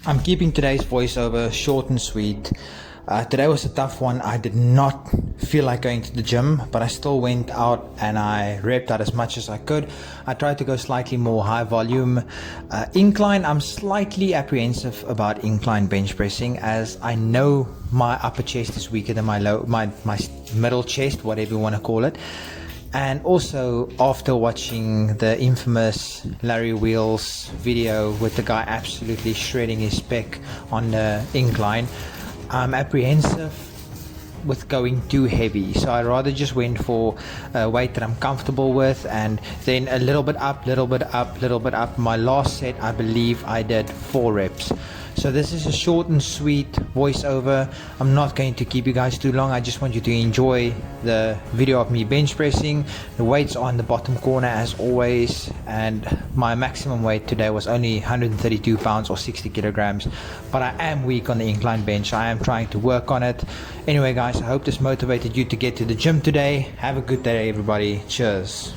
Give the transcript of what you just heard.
I'm keeping today's voiceover short and sweet. Today was a tough one. I did not feel like going to the gym, but I still went out and I repped out as much as I could. I tried to go slightly more high volume. Incline, I'm slightly apprehensive about incline bench pressing, as I know my upper chest is weaker than my middle chest, whatever you want to call it. And also, after watching the infamous Larry Wheels video with the guy absolutely shredding his pec on the incline, I'm apprehensive with going too heavy. So I rather just went for a weight that I'm comfortable with, and then a little bit up, little bit up, little bit up. My last set, I believe I did 4 reps. So this is a short and sweet voiceover. I'm not going to keep you guys too long. I just want you to enjoy the video of me bench pressing. The weights are in the bottom corner as always, and my maximum weight today was only 132 pounds or 60 kilograms, but I am weak on the incline bench. I am trying to work on it. Anyway guys, I hope this motivated you to get to the gym today. Have a good day everybody. Cheers.